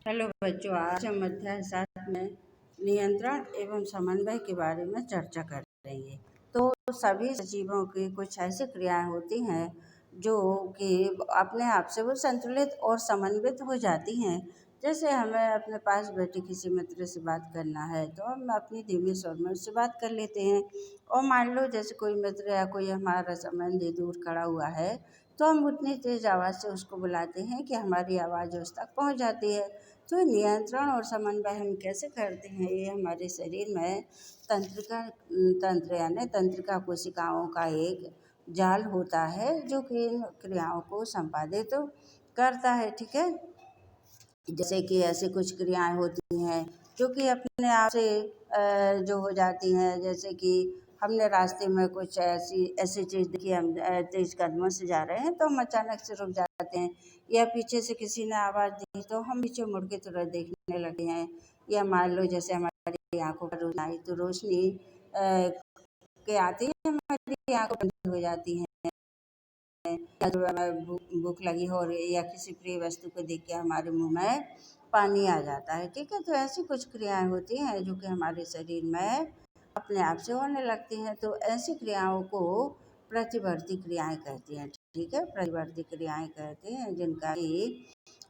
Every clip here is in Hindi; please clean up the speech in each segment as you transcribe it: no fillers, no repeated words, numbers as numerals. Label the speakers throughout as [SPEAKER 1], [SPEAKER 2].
[SPEAKER 1] हेलो बच्चों, आज हम अध्याय 7 में नियंत्रण एवं समन्वय के बारे में चर्चा करेंगे। तो सभी सजीवों की कुछ ऐसी क्रियाएं होती हैं जो कि अपने आप से वो संतुलित और समन्वित हो जाती हैं। जैसे हमें अपने पास बैठे किसी मित्र से बात करना है तो हम अपनी धीमी स्वर में उससे बात कर लेते हैं। और मान लो जैसे कोई मित्र या कोई हमारा संबंधी दूर खड़ा हुआ है तो हम उतनी तेज आवाज़ से उसको बुलाते हैं कि हमारी आवाज़ उस तक पहुंच जाती है। तो नियंत्रण और समन्वय हम कैसे करते हैं, ये हमारे शरीर में तंत्र यानी तंत्रिका कोशिकाओं का एक जाल होता है जो कि इन क्रियाओं को संपादित करता है। ठीक है, जैसे कि ऐसी कुछ क्रियाएं होती हैं जो कि अपने आप से जो हो जाती हैं। जैसे कि हमने रास्ते में कुछ ऐसी ऐसी चीज़ देखी, हम तेज कदमों से जा रहे हैं तो हम अचानक से रुक जाते हैं, या पीछे से किसी ने आवाज़ दी तो हम पीछे मुड़ के तुरंत देखने लगते हैं। या मान लो जैसे हमारी आंखों पर रोशनी आई तो रोशनी के आते ही हमारी आंखें बंद हो जाती हैं, या जो भूख लगी हो रही है या किसी प्रिय वस्तु को देख के हमारे मुंह में पानी आ जाता है। ठीक है, तो ऐसी कुछ क्रियाएं होती हैं जो कि हमारे शरीर में अपने आप से होने लगती हैं। तो ऐसी क्रियाओं को प्रतिवर्ती क्रियाएं कहते हैं। ठीक है, प्रतिवर्ती क्रियाएं कहते हैं जिनका कि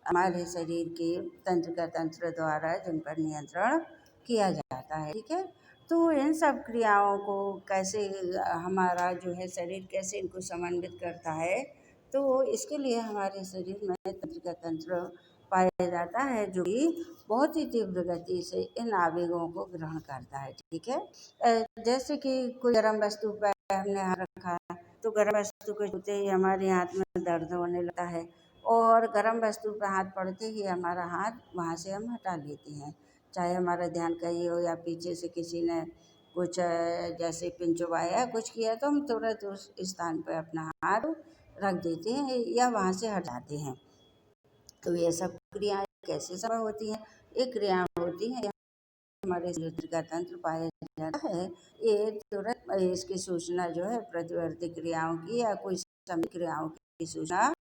[SPEAKER 1] हमारे शरीर के तंत्र द्वारा जिन पर नियंत्रण किया जाता है। ठीक है, तो इन सब क्रियाओं को कैसे हमारा जो है शरीर कैसे इनको समन्वित करता है, तो इसके लिए हमारे शरीर में तंत्र पाया जाता है जो कि बहुत ही तीव्र गति से इन आवेगों को ग्रहण करता है। ठीक है, जैसे कि कोई गर्म वस्तु पर हमने हाथ रखा तो गर्म वस्तु को छूते ही हमारे हाथ में दर्द होने लगता है, और गर्म वस्तु पर हाथ पड़ते ही हमारा हाथ वहाँ से हम हटा लेते हैं। चाहे हमारा ध्यान कहीं हो या पीछे से किसी ने कुछ जैसे पिन चुबाया कुछ किया तो हम तुरंत उस स्थान पर अपना हाथ रख देते हैं या वहाँ से हटाते हैं। तो ये सब क्रियाएं कैसे संभव होती हैं? ये क्रियाएं होती हैं हमारे शरीर का तंत्र पाया जाता है। ये तुरंत इसकी सूचना जो है प्रतिवर्ती क्रियाओं की या कोई समय क्रियाओं की सूचना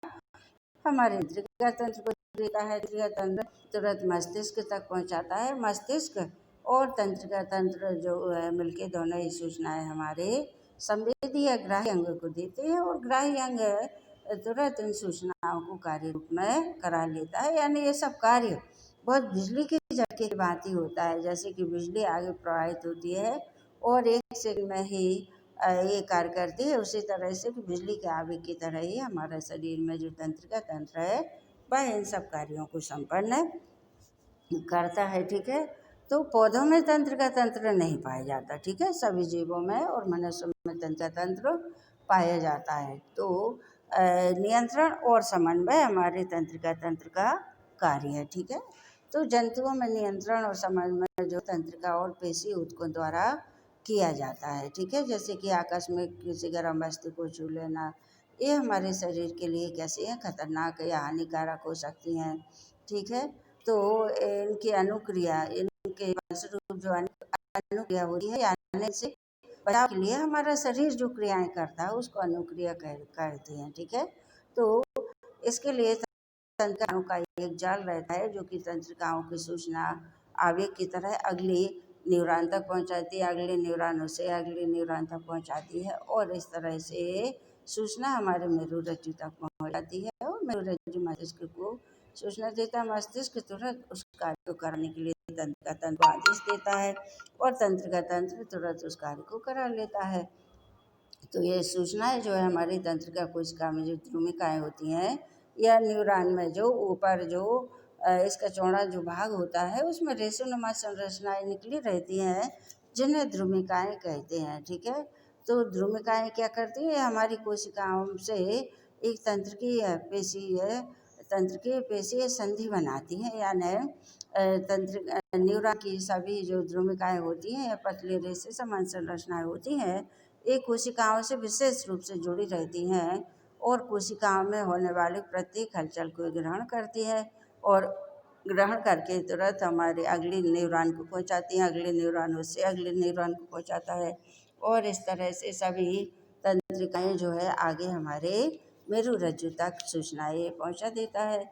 [SPEAKER 1] हमारे तंत्रिका तंत्र को देता है। तंत्रिका तंत्र तुरंत मस्तिष्क तक पहुंचाता है। मस्तिष्क और तंत्रिका तंत्र जो है मिलके दोनों ही सूचनाएं हमारे संवेदी या ग्राही अंग को देते हैं, और ग्राही अंग तुरंत इन सूचनाओं को कार्य रूप में करा लेता है। यानी ये सब कार्य बहुत बिजली के झटके की भांति होता है। जैसे कि बिजली आगे प्रवाहित होती है और एक सेकंड में ही ये कार्य करती है, उसी तरह से कि बिजली के आवेग की तरह ही हमारा शरीर में जो तंत्रिका तंत्र है वह इन सब कार्यों को संपन्न करता है। ठीक है, तो पौधों में तंत्रिका तंत्र नहीं पाया जाता। ठीक है, सभी जीवों में और मनुष्यों में तंत्रिका तंत्र पाया जाता है। तो नियंत्रण और समन्वय हमारे तंत्रिका तंत्र का कार्य है। ठीक है, तो जंतुओं में नियंत्रण और समन्वय जो तंत्रिका और पेशी ऊतकों द्वारा किया जाता है। ठीक है, जैसे कि आकस्मिक किसी गर्म वस्तु को छू लेना, ये हमारे शरीर के लिए कैसे हैं, खतरनाक या हानिकारक हो सकती हैं। ठीक है, तो इनकी अनुक्रिया इनके फलस्वरूप जो अनुक्रिया होती है, यानी से बचाव के लिए हमारा शरीर जो क्रियाएं करता है उसको अनुक्रिया कहते हैं। ठीक है, तो इसके लिए तंत्रिकाओं का एक जाल रहता है जो कि तंत्रिकाओं की सूचना आवेग की तरह अगले न्यूरॉन तक पहुंचाती है, अगले न्यूरॉन से अगले न्यूरॉन तक पहुंचाती है, और इस तरह से सूचना हमारे मेरुरज्जु तक पहुंच जाती है, और मेरुरज्जु मस्तिष्क को सूचना देता है। मस्तिष्क तुरंत उस कार्य को करने के लिए तंत्रिका तंत्र को आदेश देता है, और तंत्रिका तंत्र तुरंत उस कार्य को करा लेता है। तो ये सूचनाएं जो है हमारी तंत्रिका कोशिका में जो ध्रुमिकाएं होती हैं या न्यूरॉन में जो ऊपर जो इसका चौड़ा जो भाग होता है उसमें रेशोनुमा संरचनाएं निकली रहती हैं जिन्हें ध्रुमिकाएं कहते हैं। ठीक है, तो ध्रुमिकाएं क्या करती है, हमारी कोशिकाओं से एक तंत्रिकीय पेशीय संधि बनाती हैं। यानी तंत्र न्यूरॉन की सभी जो ध्रुमिकाएं होती हैं या पतले रेशे समान संरचनाएं होती हैं, ये कोशिकाओं से विशेष रूप से जुड़ी रहती हैं और कोशिकाओं में होने वाली प्रत्येक हलचल को ग्रहण करती है, और ग्रहण करके तुरंत हमारे अगले न्यूरॉन को पहुंचाती हैं, अगले न्यूरॉन उससे अगले न्यूरॉन को पहुंचाता है, और इस तरह से सभी तंत्रिकाएं जो है आगे हमारे मेरुरज्जु तक सूचनाएं पहुंचा देता है।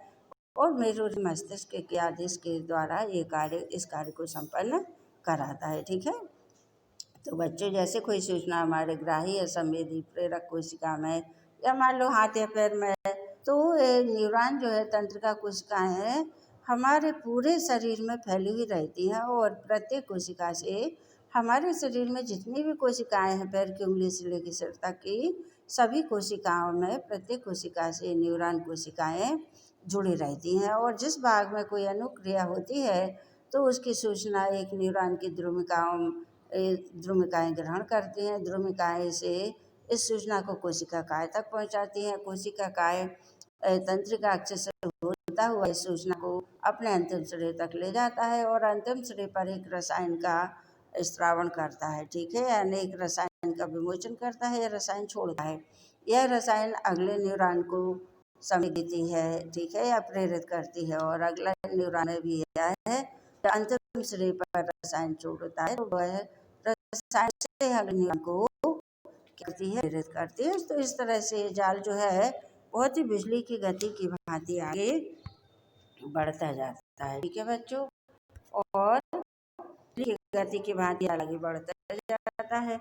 [SPEAKER 1] और मेरुरज्जु मस्तिष्क के आदेश के द्वारा इस कार्य को संपन्न कराता है। ठीक है। तो बच्चों, जैसे कोई सूचना हमारे ग्राही या संवेदी प्रेरक कोशिका में या मान लो हाथ या पैर में है, तो ये न्यूरॉन जो है, तंत्रिका कोशिकाएं हैं, हमारे पूरे शरीर में फैली हुई रहती हैं और प्रत्येक कोशिका से हमारे शरीर में जितनी भी कोशिकाएं हैं, पैर की उंगली से लेकर सिर तक की सभी कोशिकाओं में, प्रत्येक कोशिका से न्यूरॉन कोशिकाएं जुड़ी रहती हैं और जिस भाग में कोई अनुक्रिया होती है तो उसकी सूचना एक न्यूरॉन की ध्रुमिकाएं ग्रहण करती हैं। ध्रुमिकाएं से इस सूचना को कोशिका काय तक पहुंचाती हैं। कोशिका काय तंत्रिका अक्ष से होता हुआ इस सूचना को अपने अंतिम सिरे तक ले जाता है और अंतिम सिरे पर एक रसायन का स्रावण करता है। ठीक है, यानी एक रसायन का विमोचन करता है या रसायन छोड़ता है। यह रसायन अगले न्यूरॉन को समय देती है, ठीक है, या प्रेरित करती है और अगला न्यूरॉन भी यह है अंतिम सिरे पर रसायन छोड़ता है तो वह रसायन से अगले न्यूरॉन को करती है, प्रेरित करती है। तो इस तरह से जाल जो है बहुत ही बिजली की गति की भांति आगे बढ़ता जाता है। ठीक है बच्चों, और की गति की भांति आगे बढ़ता जाता है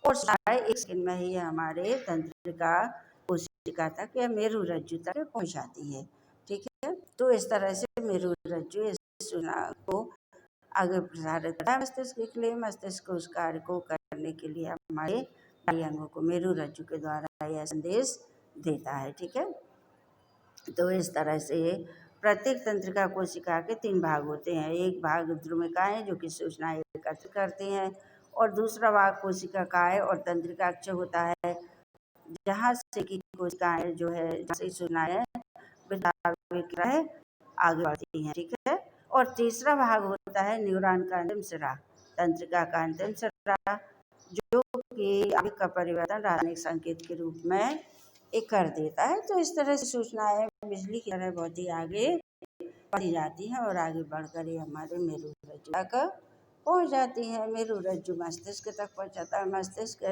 [SPEAKER 1] और सारे एक सेकंड में ही हमारे तंत्रिका कोशिका तक या मेरुरज्जु तक पहुंच जाती है। ठीक है, तो इस तरह से मेरुरज्जु इस सूचना को आगे प्रसारित करता है मस्तिष्क के लिए। मस्तिष्क उस कार्य को करने के लिए हमारे अंगों को मेरुरज्जु के द्वारा यह संदेश देता है। ठीक है, तो इस तरह से प्रत्येक तंत्रिका कोशिका के 3 भाग होते हैं। एक भाग ध्रुमिकाएं जो कि सूचनाएं एकत्र करती हैं और दूसरा भाग कोशिका काय और तंत्रिका अक्ष होता है, जहाँ से की कोशिकाएं जो है, जहाँ से सूचनाएं आगे बढ़ती हैं। ठीक है, और तीसरा भाग होता है न्यूरॉन का अंतिम सिरा, तंत्रिका का अंतिम सिरा, जो कि आवेग का परिवर्तन रासायनिक संकेत के रूप में एक कर देता है। तो इस तरह से सूचनाएं बिजली की तरह बहुत ही आगे बढ़ी जाती हैं और आगे बढ़कर ये हमारे मेरुरज्जु तक पहुंच जाती हैं। मेरुरज्जु मस्तिष्क तक पहुंचाता है। मस्तिष्क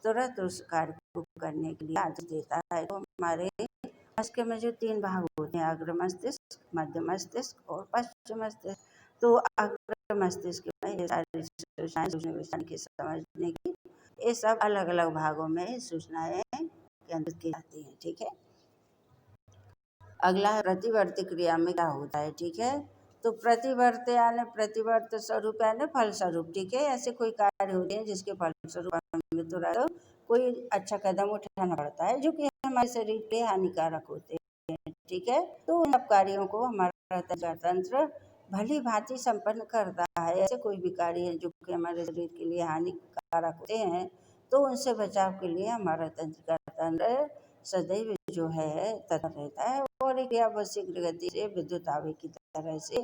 [SPEAKER 1] तुरंत उस कार्य को करने के लिए आदेश देता है। तो हमारे मस्तिष्क में जो 3 भाग होते हैं, अग्र मस्तिष्क, मध्य मस्तिष्क और पश्चिम मस्तिष्क। तो अग्र मस्तिष्क में ये सारी सूचनाएं की समझने की ये सब अलग अलग भागों में सूचनाएं केंद्रित की जाती हैं। ठीक है, अगला है प्रतिवर्ती क्रिया में क्या होता है। ठीक है, तो प्रतिवर्त यानी प्रतिवर्त स्वरूप यानी फलस्वरूप। ठीक है, ऐसे कोई कार्य होते हैं जिसके फलस्वरूप हमें तुरंत कोई अच्छा कदम उठाना पड़ता है जो कि हमारे शरीर के हानिकारक होते हैं। ठीक है, तो उन सब कार्यों को हमारा तंत्र भली भांति संपन्न करता है। ऐसे कोई भी कार्य है जो कि हमारे शरीर के लिए हानिकारक होते हैं, तो उनसे बचाव के लिए हमारा तंत्र सदैव जो है तत्पर रहता है और एक शीघ्र गति से विद्युत आवेग की तरह से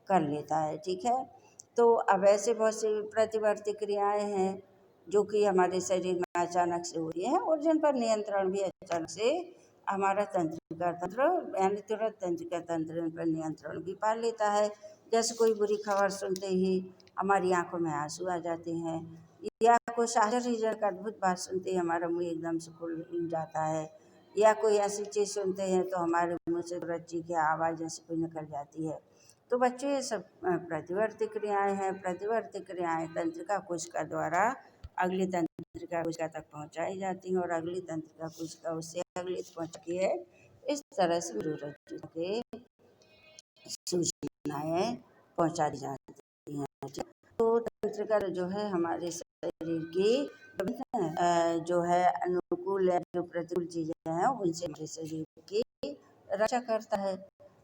[SPEAKER 1] कर लेता है। ठीक है, तो अब ऐसे बहुत सी प्रतिवर्ती क्रियाएं हैं जो कि हमारे शरीर में अचानक से होती हैं और जिन पर नियंत्रण भी अचानक से हमारा तंत्रिका तंत्र यानी तुरंत तंत्रिका तंत्र पर नियंत्रण भी पा लेता है। जैसे कोई बुरी खबर सुनते ही हमारी आंखों में आंसू आ जाते हैं या कुछ आश्चर्यजनक अद्भुत बात सुनते ही हमारा मुंह एकदम से खुल जाता है या कोई ऐसी चीज़ सुनते हैं तो हमारे मुंह से तुरंत चीख या आवाज़ जैसे कोई निकल जाती है। तो बच्चों, ये सब प्रतिवर्ती क्रियाएं हैं। प्रतिवर्ती क्रियाएं तंत्रिका कोशिका द्वारा अगली तंत्रिका कोशिका तक पहुंचाई जाती हैं और अगली तंत्रिका कोशिका उससे अगली पहुंचती है। इस तरह से मेरुरज्जु के सूचनाएं पहुंचा दी जाती हैं। तो तंत्रिका जो है हमारे शरीर की जो है अनुकूल या जो प्रतिकूल चीजें हैं उनसे हमारे शरीर की रक्षा करता है।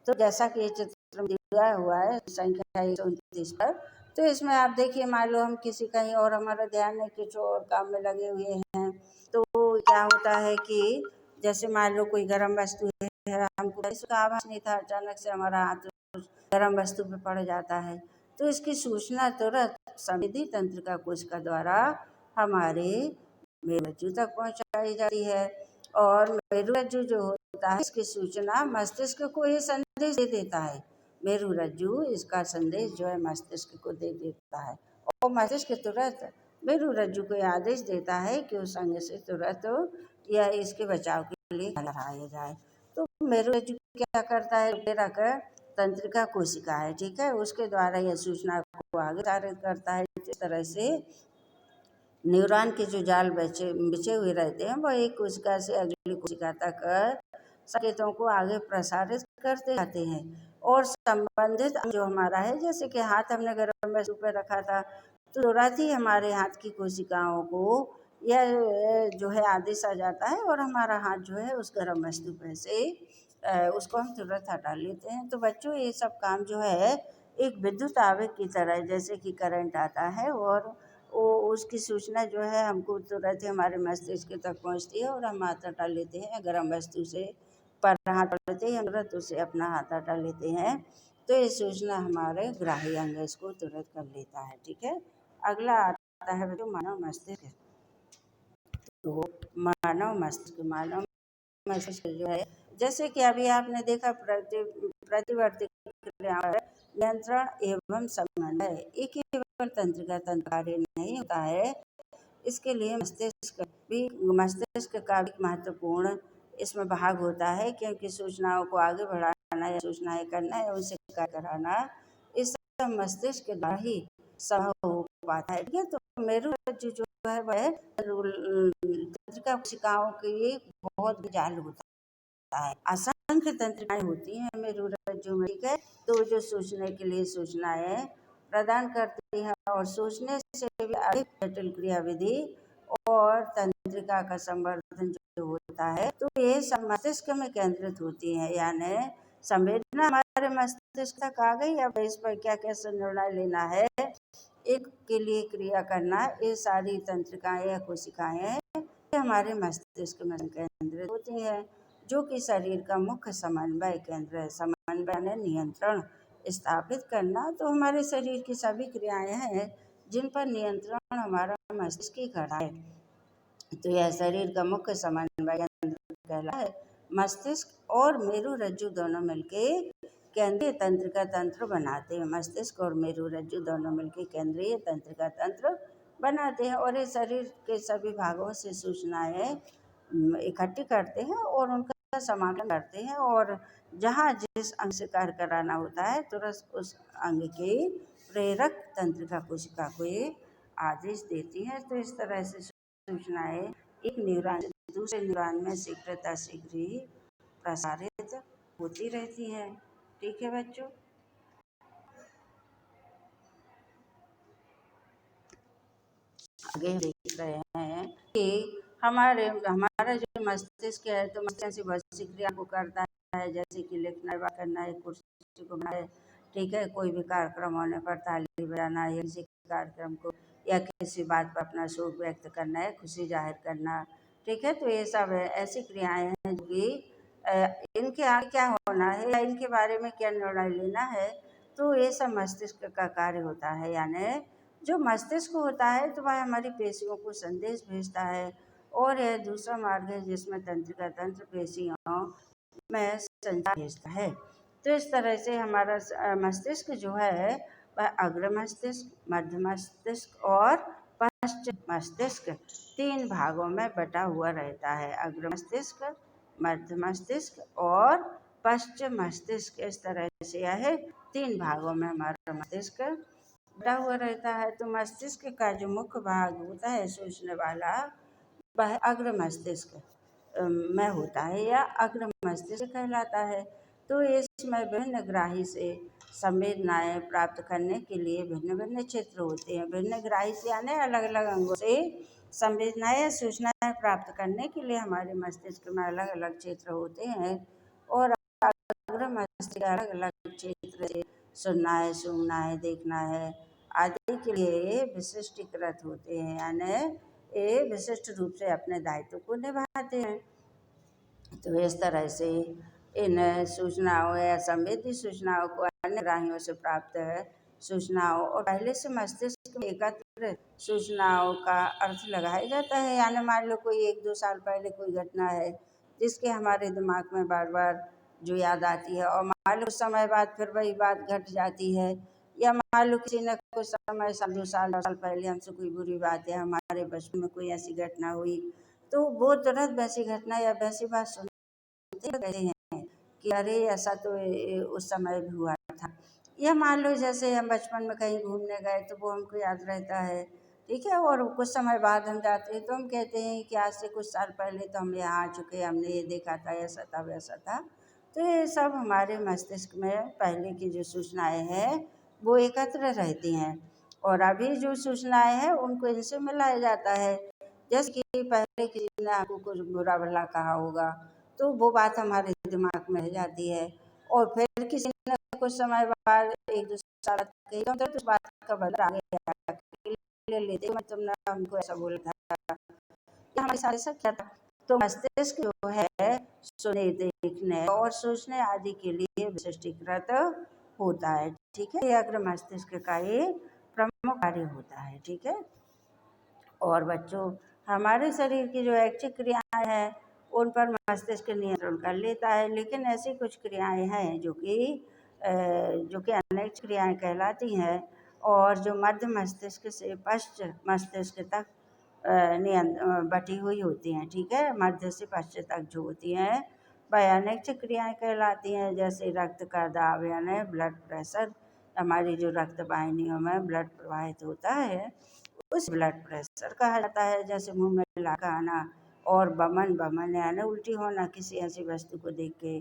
[SPEAKER 1] तो जैसा कि ये चित्र में दिया हुआ है संख्या 129 पर, तो इसमें आप देखिए, मान लो हम किसी कहीं और हमारा ध्यान है कुछ और काम में लगे हुए हैं, तो क्या होता है कि जैसे मान लो कोई गर्म वस्तु है, हमको इसका आभास नहीं था, अचानक से हमारा हाथ गर्म वस्तु पे पड़ जाता है, तो इसकी सूचना तुरंत संवेदी तंत्रिका कोशिका द्वारा हमारे मेरुरज्जु तक पहुंचाई जाती है और मेरुरज्जु जो होता है इसकी सूचना मस्तिष्क को ये संदेश दे देता है। मेरुरज्जु इसका संदेश जो है मस्तिष्क को दे देता है और मस्तिष्क तुरंत मेरुरज्जु को आदेश देता है कि उस अंग से तुरंत या इसके बचाव के लिए लगाया जाए। तो मेरुरज्जु क्या करता है, प्रेरक तंत्रिका कोशिका है, ठीक है, उसके द्वारा यह सूचना को आगे प्रसारित करता है। इस तरह से न्यूरॉन के जो जाल बिछे हुए रहते हैं, वो एक कोशिका से अगली कोशिका तक संकेतों को आगे प्रसारित करते जाते हैं। और संबंधित जो हमारा है, जैसे कि हाथ हमने गर्म वस्तु पर रखा था, तो तुरंत ही हमारे हाथ की कोशिकाओं को यह जो है आदेश आ जाता है और हमारा हाथ जो है उस गर्म वस्तु पर से उसको हम तुरंत हटा लेते हैं। तो बच्चों, ये सब काम जो है एक विद्युत आवेग की तरह, जैसे कि करंट आता है और वो उसकी सूचना जो है हमको तुरंत ही हमारे मस्तिष्क तक पहुंचती है और हम हाथ हटा लेते हैं गर्म वस्तु से। पर हाथ हटा लेते ही हम तुरंत उसे अपना हाथ हटा लेते हैं, तो ये सूचना हमारे ग्राही अंग इसको तुरंत कर लेता है, ठीक है। अगला आता है बच्चों मानव मस्तिष्क। तो मानव मस्तिष्क जो है, जैसे कि अभी आपने देखा प्रतिवर्ती क्रियाओं पर नियंत्रण एवं समन्वय, एक केवल तंत्रिका तंत्र कार्य नहीं होता है, इसके लिए मस्तिष्क का भी महत्वपूर्ण इसमें भाग होता है, क्योंकि सूचनाओं को आगे बढ़ाना या सूचनाएं करना या उनसे कार्य कराना, इस सब मस्तिष्क के द्वारा ही संभव हो पाता है, ठीक है। तो मेरुरज्जु जो है वह तंत्रिका कोशिकाओं के बहुत जाल होता है, असंख्य तंत्रिकाएं होती हैं मेरुरज्जु में, ठीक है। तो जो सोचने के लिए सूचनाएं प्रदान करती हैं और सोचने से भी अधिक जटिल क्रियाविधि और तंत्रिका का संवर्धन जो होता है, तो ये मस्तिष्क में केंद्रित होती है। यानी संवेदना हमारे मस्तिष्क तक आ गई, अब इस पर क्या कैसे निर्णय लेना है, एक के लिए क्रिया करना, ये सारी तंत्रिकाएं या कोशिकाएं हमारे मस्तिष्क में केंद्रित होती हैं, जो कि शरीर का मुख्य समन्वय केंद्र है। समन्वय नियंत्रण स्थापित करना, तो हमारे शरीर की सभी क्रियाएं हैं जिन पर नियंत्रण हमारा मस्तिष्क ही करता है। तो यह शरीर का मुख्य समन्वय केंद्र कहलाता है। मस्तिष्क और मेरुरज्जु दोनों मिलके केंद्रीय तंत्रिका तंत्र बनाते हैं। मस्तिष्क और मेरुरज्जु दोनों मिलके केंद्रीय तंत्रिका तंत्र बनाते हैं और ये शरीर के सभी भागों से सूचनाएं इकट्ठी करते हैं और उनका समाकलन करते हैं, और जहाँ जिस अंग से कार्य कराना होता है तुरंत उस अंग के प्रेरक तंत्रिका कोशिका को ये आदेश देती है। तो इस तरह से सूचनाएं एक न्यूरॉन से दूसरे न्यूरॉन में शीघ्रता शीघ्र ही प्रसारित होती रहती हैं, ठीक है बच्चों। आगे देख रहे हैं कि हमारा जो मस्तिष्क है, तो मस्तिष्क बहुत सी क्रिया को करता है, जैसे कि लिखना, बात करना है, कुर्सी को बनाए, ठीक है, कोई भी कार्यक्रम होने पर ताली बजाना, या किसी कार्यक्रम को या किसी बात पर अपना शोक व्यक्त करना है, खुशी जाहिर करना, ठीक है। तो ये सब ऐसी क्रियाएं हैं जो कि इनके आगे क्या होना है या इनके बारे में क्या निर्णय लेना है, तो ये सब मस्तिष्क का कार्य होता है। यानी जो मस्तिष्क होता है, तो वह हमारी पेशियों को संदेश भेजता है, और यह दूसरा मार्ग है जिसमें तंत्रिका तंत्र पेशियों में संचार भेजता है। तो इस तरह से हमारा मस्तिष्क जो है वह अग्र मस्तिष्क, मध्य मस्तिष्क और पश्चिम मस्तिष्क 3 भागों में बटा हुआ रहता है। अग्र मस्तिष्क, मध्य मस्तिष्क और पश्चिम मस्तिष्क, इस तरह से यह 3 भागों में हमारा मस्तिष्क बटा हुआ रहता है। तो मस्तिष्क का जो मुख्य भाग होता है सोचने वाला, वह अग्र मस्तिष्क में होता है या अग्र मस्तिष्क कहलाता है। तो इसमें विभिन्न ग्राही से संवेदनाएं प्राप्त करने के लिए भिन्न भिन्न क्षेत्र होते हैं। भिन्न ग्राही से यानी अलग अलग अंगों से संवेदनाएं या सूचनाएं प्राप्त करने के लिए हमारे मस्तिष्क में अलग अलग क्षेत्र होते हैं, और अग्र मस्तिष्क अलग अलग क्षेत्र से सुनना है, सूंघना है, देखना है आदि के लिए विशिष्टीकृत होते हैं, यानी ये विशिष्ट रूप से अपने दायित्व को निभाते हैं। तो इस तरह से इन सूचनाओं या संवेदी सूचनाओं को अन्य ग्राहियों से प्राप्त सूचनाओं और पहले से मस्तिष्क में एकत्र सूचनाओं का अर्थ लगाया जाता है। यानी मान लो कोई 1-2 साल पहले कोई घटना है जिसके हमारे दिमाग में बार बार जो याद आती है, और मान लो कुछ समय बाद फिर वही बात घट जाती है, या मान लो किसी ने कुछ समय 1-2 साल पहले हमसे कोई बुरी बात है, हमारे बचपन में कोई ऐसी घटना हुई, तो वो तुरंत वैसी घटना या वैसी बात सुनते रहते हैं, कि अरे ऐसा तो उस समय भी हुआ था। या मान लो जैसे हम बचपन में कहीं घूमने गए तो वो हमको याद रहता है, ठीक है, और कुछ समय बाद हम जाते हैं तो हम कहते हैं कि आज से कुछ साल पहले तो हम यहाँ आ चुके, हमने ये देखा था, ऐसा था वैसा था। तो ये सब हमारे मस्तिष्क में पहले की जो सूचनाएं हैं वो एकत्र रहती हैं, और अभी जो सूचनाएं हैं उनको इनसे मिलाया जाता है। जैसे कि पहले किसी ने आपको कुछ बुरा भला कहा होगा तो वो बात हमारे दिमाग में रह जाती है, और फिर किसी ने कुछ समय बाद एक दूसरा बात कही तो उस बात का बदला आगे आके ले लेते हैं, तुमने हमको ऐसा बोला था, ये हमारे साथ ऐसा क्या था। तो मस्तिष्क जो है सुनने, देखने और सोचने आदि के लिए विशिष्टीकृत होता है, ठीक है। ये अग्र मस्तिष्क का ये प्रमुख कार्य होता है, ठीक है। और बच्चों, हमारे शरीर की जो ऐच्छिक क्रियाएं हैं उन पर मस्तिष्क नियंत्रण कर लेता है, लेकिन ऐसी कुछ क्रियाएं हैं जो कि अनैच्छिक क्रियाएं कहलाती हैं, और जो मध्य मस्तिष्क से पश्च मस्तिष्क तक बटी हुई होती हैं, ठीक है। मध्य से पश्च तक जो होती हैं वह अनैच्छिक क्रियाएं कहलाती हैं। जैसे रक्त का दाब यानी ब्लड प्रेशर, हमारी जो रक्त वाहिनियों में ब्लड प्रवाहित होता है उस ब्लड प्रेशर कहा जाता है। जैसे मुंह में लाका आना और बमन यानी उल्टी होना किसी ऐसी वस्तु को देख के,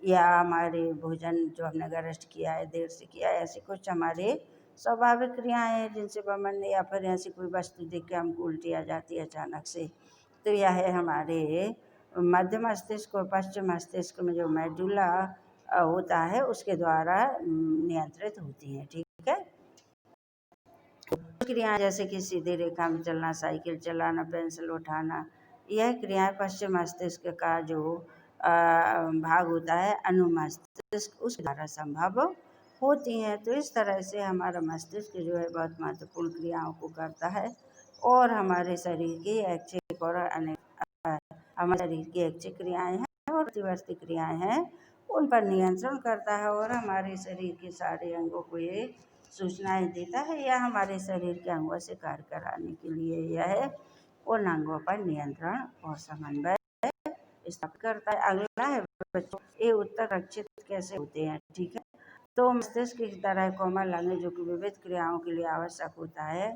[SPEAKER 1] या हमारे भोजन जो हमने गरिष्ठ किया है, देर से किया है, ऐसी कुछ हमारे स्वाभाविक क्रियाएं हैं जिनसे बमन, या फिर ऐसी कोई वस्तु देख के हमको उल्टी आ जाती है अचानक से। तो यह है हमारे मध्य मस्तिष्क और पश्चिम मस्तिष्क में जो मेडुला होता है उसके द्वारा नियंत्रित होती है, ठीक है। क्रियाएं जैसे कि सीधी रेखा में चलना, साइकिल चलाना, पेंसिल उठाना, यह क्रियाएं पश्चिम मस्तिष्क का जो भाग होता है अनुमस्तिष्क उसके द्वारा संभव होती हैं। तो इस तरह से हमारा मस्तिष्क जो है बहुत महत्वपूर्ण क्रियाओं को करता है, और हमारे शरीर की ऐच्छिक और हमारे शरीर की ऐच्छिक क्रियाएं हैं और प्रतिवर्ती क्रियाएं हैं उन पर नियंत्रण करता है, और हमारे शरीर के सारे अंगों को ये सूचनाएं देता है, या हमारे शरीर के अंगों से कार्य कराने के लिए यह उन अंगों पर नियंत्रण और समन्वय स्थापित करता है। अगला है बच्चों, ये उत्तर रक्षित कैसे होते हैं, ठीक है। तो मस्तिष्क की तरह कोमल अंग जो कि विविध क्रियाओं के लिए आवश्यक होता है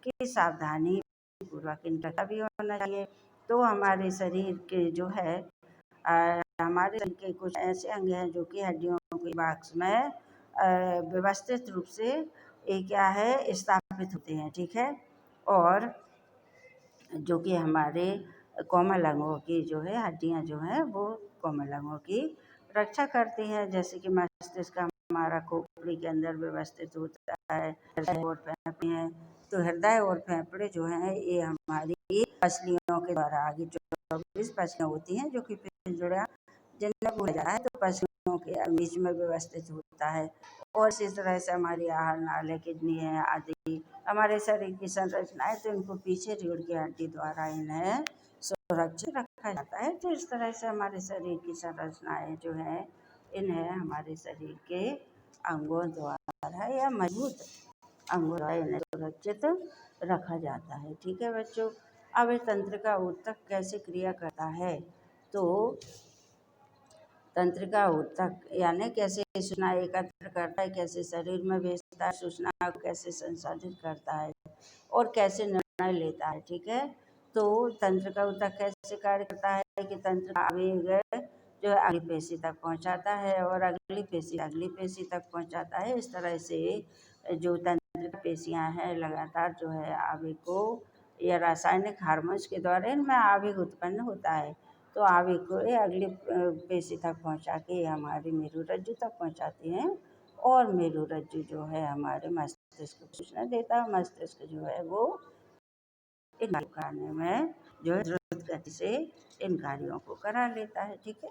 [SPEAKER 1] कि सावधानी पूर्वक इनका भी होना चाहिए। तो हमारे शरीर के जो है हमारे शरीर के कुछ ऐसे अंग हैं जो कि हड्डियों के बॉक्स में व्यवस्थित रूप से क्या है स्थापित होते हैं, ठीक है। और जो कि हमारे कोमल अंगों की जो है हड्डियां जो हैं वो कोमल अंगों की रक्षा करती हैं। जैसे कि मस्तिष्क हमारा खोपड़ी के अंदर व्यवस्थित होता है, हृदय और फेफड़े हैं। तो हृदय और फेफड़े जो हैं ये हमारी पसलियों के द्वारा, आगे 24 पसलियां होती हैं जो कि पिंजड़ा जिनमें बोला जाता है, तो पसलियों के बीच में व्यवस्थित होता है। और इसी तरह से हमारी आहार नाली, किडनी है आदि हमारे शरीर की संरचना है, तो इनको पीछे रीढ़ की हड्डी द्वारा इन्हें सुरक्षित रखा जाता है। तो इस तरह से हमारे शरीर की संरचनाएं जो है इन्हें हमारे शरीर के अंगों द्वारा या मजबूत अंगों द्वारा इन्हें सुरक्षित रखा जाता है, ठीक है बच्चों। अब इस तंत्रिका ऊतक कैसे क्रिया करता है, तो तंत्रिका ऊतक यानी कैसे सूचना एकत्र करता है, कैसे शरीर में भेजता है, सूचना को कैसे संसाधित करता है और कैसे निर्णय लेता है, ठीक है। तो तंत्रिका ऊतक कैसे कार्य करता है कि तंत्र आवेग जो है अगली पेशी तक पहुंचाता है और अगली पेशी तक पहुंचाता है। इस तरह से जो तंत्रिका पेशियां हैं लगातार जो है आवेग को या रासायनिक हार्मोन्स के द्वारा इनमें आवेग उत्पन्न होता है, तो आवेग को ये अगली पेशी तक पहुंचा के हमारी मेरुरज्जु तक पहुंचाती हैं, और मेरुरज्जु जो है हमारे मस्तिष्क को सूचना देता है। मस्तिष्क जो है वो इन कार्यों में जो है द्रुत गति से इन कार्यों को करा लेता है, ठीक है।